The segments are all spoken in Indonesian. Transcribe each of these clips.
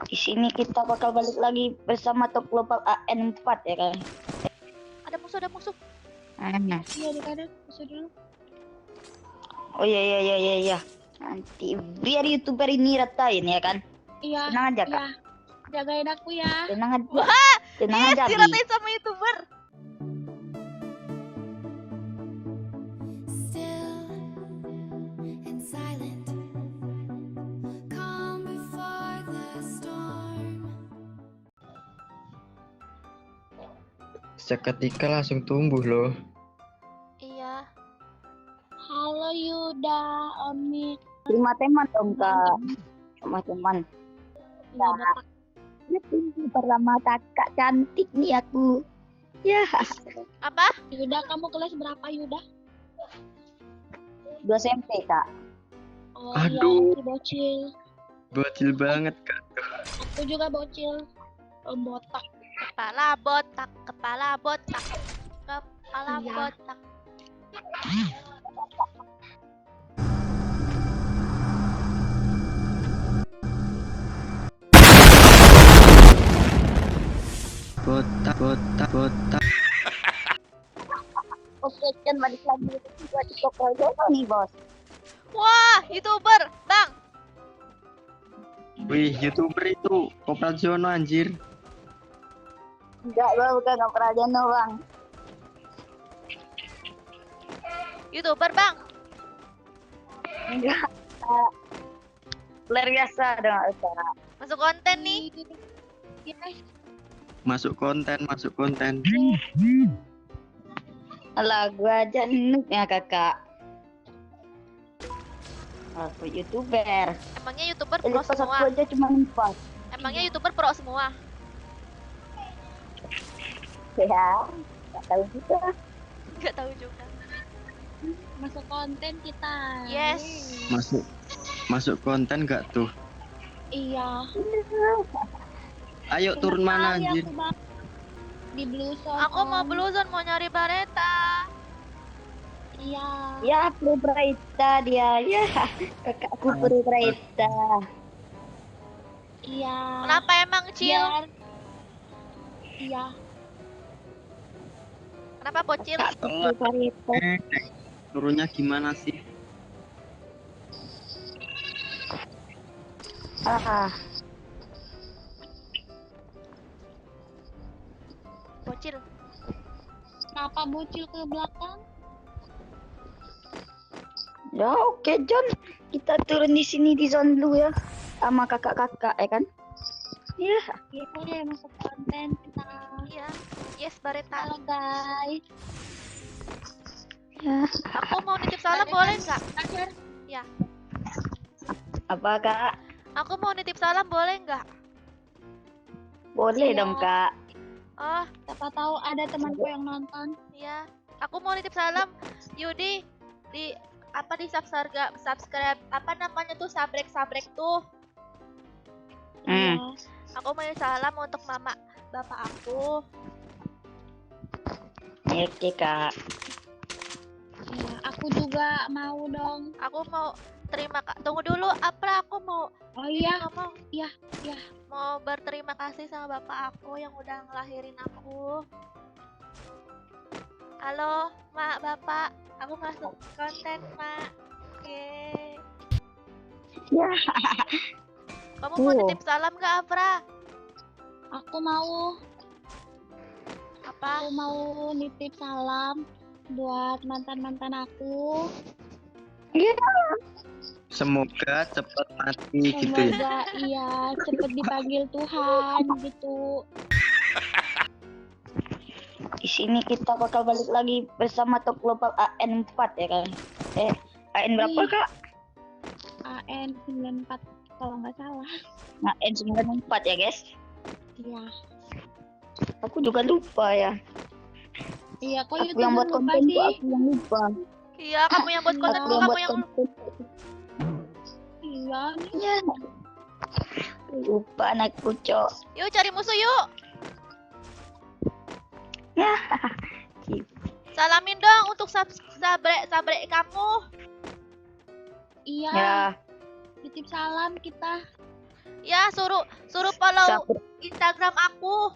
Di sini kita bakal balik lagi bersama top global AN4 ya kan. Ada musuh. Nah. Iya, di kanan. Musuh dulu. Oh iya. Nanti biar YouTuber ini ratain ya kan. Iya. Tenang aja kak. Iya. Jagain aku ya. Tenang aja. Wah, Tenang yes, aja Bi. diratain sama YouTuber. Still and silent, calm before the storm. Seketika langsung tumbuh loh. Iya. Halo Yuda, Omi. Terima teman dong kak. Sama teman. Ya, Bapak. Ya tunggu pertama kakak cantik nih aku. Ya. Apa? Yuda, kamu kelas berapa Yuda? 2 SMP kak. Oh Aduh. iya, masih bocil. Bocil banget kak. Aku juga bocil. Botak. Kepala botak. Iya. Botak. Botak. Oke kan balik lagi buat di Kokojono nih bos. Wah, YouTuber, Bang. Wih, YouTuber itu Kopral anjir. Enggak bang, bukan Kokojono bang. YouTuber, Bang. Enggak. Luar biasa dong kak. Masuk konten nih. Iya. Masuk konten. Alah gua aja noob ya kakak. Aku YouTuber. Emangnya YouTuber pro Pas aku semua? aja cuma 4. Emangnya YouTuber pro semua? Ya, nggak tahu juga. Gak tahu juga. Masuk konten kita. Yes. Masuk konten gak tuh? Iya. Ayo turun mana Sekali anjir? aku, Bang. Di Blue Zone. Aku mau Om. Blue Zone, mau nyari Bareta. Iya. Ya, Pro Braita dia. Ya, kakakku Pro Braita. Iya. Kenapa emang Cil? Biar. Iya. Kenapa bocil? Pro Braita. Turunnya gimana sih? Ah, Bocil. Kenapa bocil ke belakang? ya oke John. Kita turun di sini di zone blue ya. Sama kakak-kakak ya kan? Ya, Kita deh masuk konten kita. Iya. Yes, Bareta. Halo guys. ya. Aku mau nitip salam boleh nggak? Akhir. Apa kak? Aku mau nitip salam boleh nggak? Boleh Iya. dong kak. Oh, Siapa tahu ada temanku yang nonton. iya. Aku mau nitip salam. Yudi di subscribe apa namanya tuh sabrek tuh. Hmm. Iya. Aku mau salam untuk mama bapak aku. Ya, oke kak. Iya, aku juga mau dong. Aku mau terima tunggu dulu apa aku mau Oh iya. ngomong. Iya. Mau berterima kasih sama bapak aku yang udah ngelahirin aku. Halo, Mak, Bapak. Aku masuk konten, Mak. Yeay. Ya. Kamu mau Oh. nitip salam gak, Afra? Aku mau Apa? nitip salam buat mantan-mantan aku. Ya. Semoga cepat mati gitu ya. Semoga iya cepet dipanggil Tuhan gitu. Di sini kita bakal balik lagi bersama top global AN4 ya kan. AN berapa Wih. kak? AN 94 kalau nggak salah. AN 94 ya guys. Iya. Aku juga lupa ya. Iya, kok Aku yang buat YouTuber lupa konten sih? tuh aku yang lupa. Iya, kamu yang buat konten Aku tuh, yang kamu buat yang konten. Iya nih. Ya. Lupa anakku cok. Yuk cari musuh yuk. Ya. Salamin dong untuk sabrek kamu. Iya. Ya. Titip salam kita. Ya, suruh follow Siapa- Instagram aku.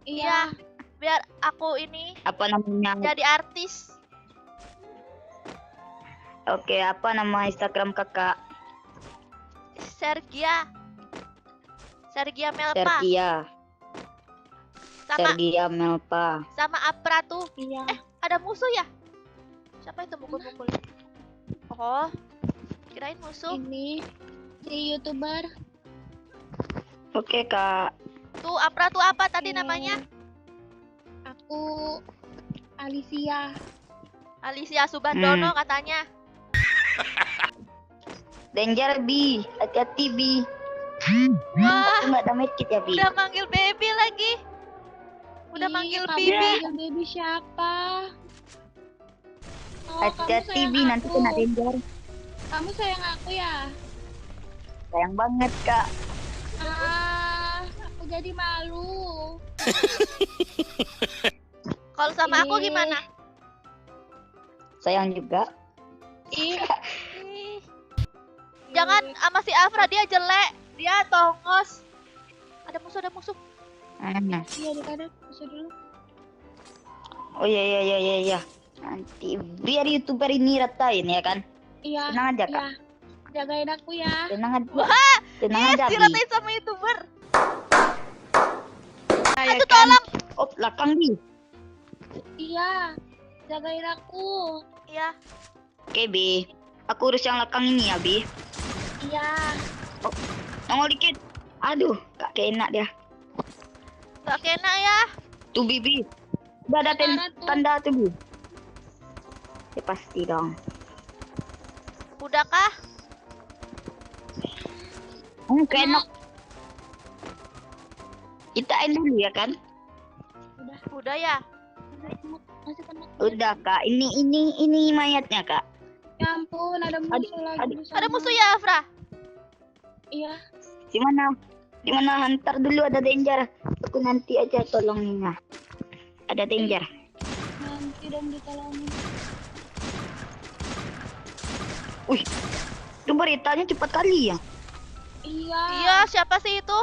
Iya, biar aku ini Apa namanya? jadi artis. Oke, apa nama Instagram kakak? Sergia Melpa sama Sergia Melpa. Apra tuh. Iya. Ada musuh ya? Siapa itu mukul-mukul? Oh, kirain musuh. Ini si YouTuber. Oke kak. Tuh Apra tuh apa tadi Oke. namanya? Aku Alicia. Alicia Subandono katanya. Danger B, hati-hati B. Wah, Aku nggak ada medkit ya B. udah manggil baby lagi. Udah Ih, manggil kamu Bibi. manggil baby siapa? Oh, kamu Hati-hati sayang B, nanti aku. kena danger. Kamu sayang aku ya? Sayang banget kak. Aku jadi malu. Kalau sama aku Ih. gimana? Sayang juga. Ih, Ih. Jangan sama si Afra, dia jelek. Dia tongos. Ada musuh. Hmm. iya dikadang musuh dulu. Oh iya. Nanti biar YouTuber ini ratain ya kan. Iya. Tenang aja kak. Iya. Jagain aku ya. Tenang aja. Wah, Tenang yes, aja B. diratain sama YouTuber. Ya Aduh, kan? tolong. Oh belakang B. Iya. Jagain aku. Iya, Oke B. Aku urus yang belakang ini ya B. Iya. Nongol dikit. Aduh, kak kena dia. gak kena ya. Tuh B. Udah ada Parah tuh. tanda tuh B. Ya pasti dong. Udah kah? Kena. Kita end dulu ya kan? Udah ya. Masih kena. Udah kak. Ini mayatnya kak. Ya ampun, ada musuh lagi di sana. Ada musuh ya, Afra? Iya. Di mana hantar dulu ada danger. Aku nanti aja tolonginnya. Ada danger. Nanti dong ditolongin. Wih. Itu beritanya cepat kali ya. Iya. Iya, siapa sih itu?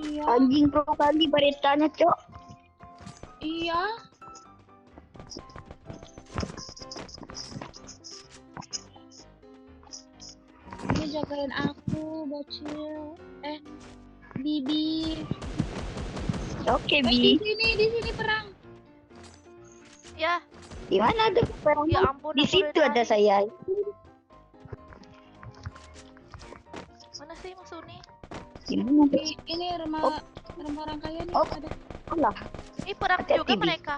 Iya. Anjing pro kali beritanya, Cok. Iya. Dia jagain aku, bocil. Bibi. Oke, Di Bi. sini perang. Ya, Di mana ada perang? ya ampun. Di aku situ udah ada tahu. saya. Mana sih musuh nih? Di mana? Ini rumah orang kaya nih Oh. ada. Allah. Ih, perang Hati-hati, juga Bi. mereka.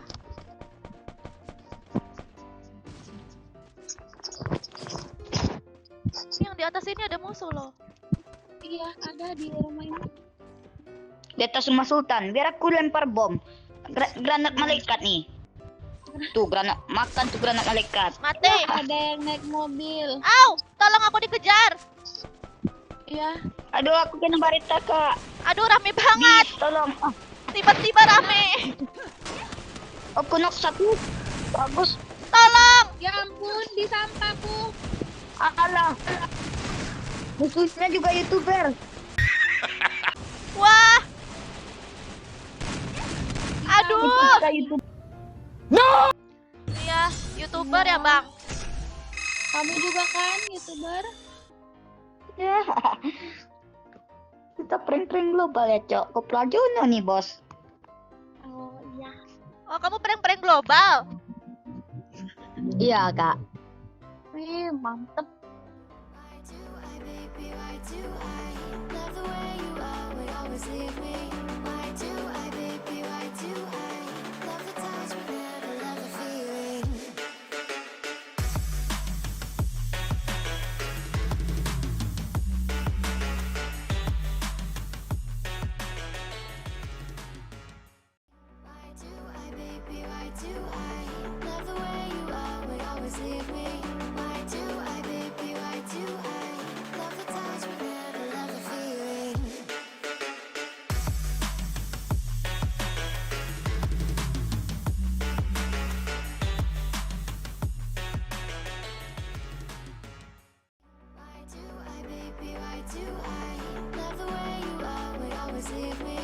Ini yang di atas ini ada musuh loh. Iya, ada di rumah ini. Di atas rumah Sultan. Biar aku lempar bom. Granat malaikat nih. Tuh granat, makan tuh granat malaikat. Mati. Ada yang naik mobil. Au, tolong aku dikejar. Iya. Aduh, aku kena barita, Kak. Aduh, rame banget. Bis, tolong. Ah, Tiba-tiba rame. aku knock satu. Bagus. Tolong. Ya ampun, di sampahku. Alah. Musuhnya juga YouTuber. Wah. Aduh. Kita YouTube. Iya, YouTuber ya, Bang. Kamu juga kan, YouTuber? Ya. Kita prank-prank global ya, Cok. Koplajono nih, Bos. Oh, iya. Oh, kamu prank-prank global. Iya, Kak. Wih, mantep. Why do I, baby, why do I love the way you would always leave me? Why do I, baby, why do I love the touch but never love the feeling? Why do I, baby, why do I love the way you would always leave me? Why do I, baby, why do I love the touch but never love the feeling? do I love the way you are, would always leave me?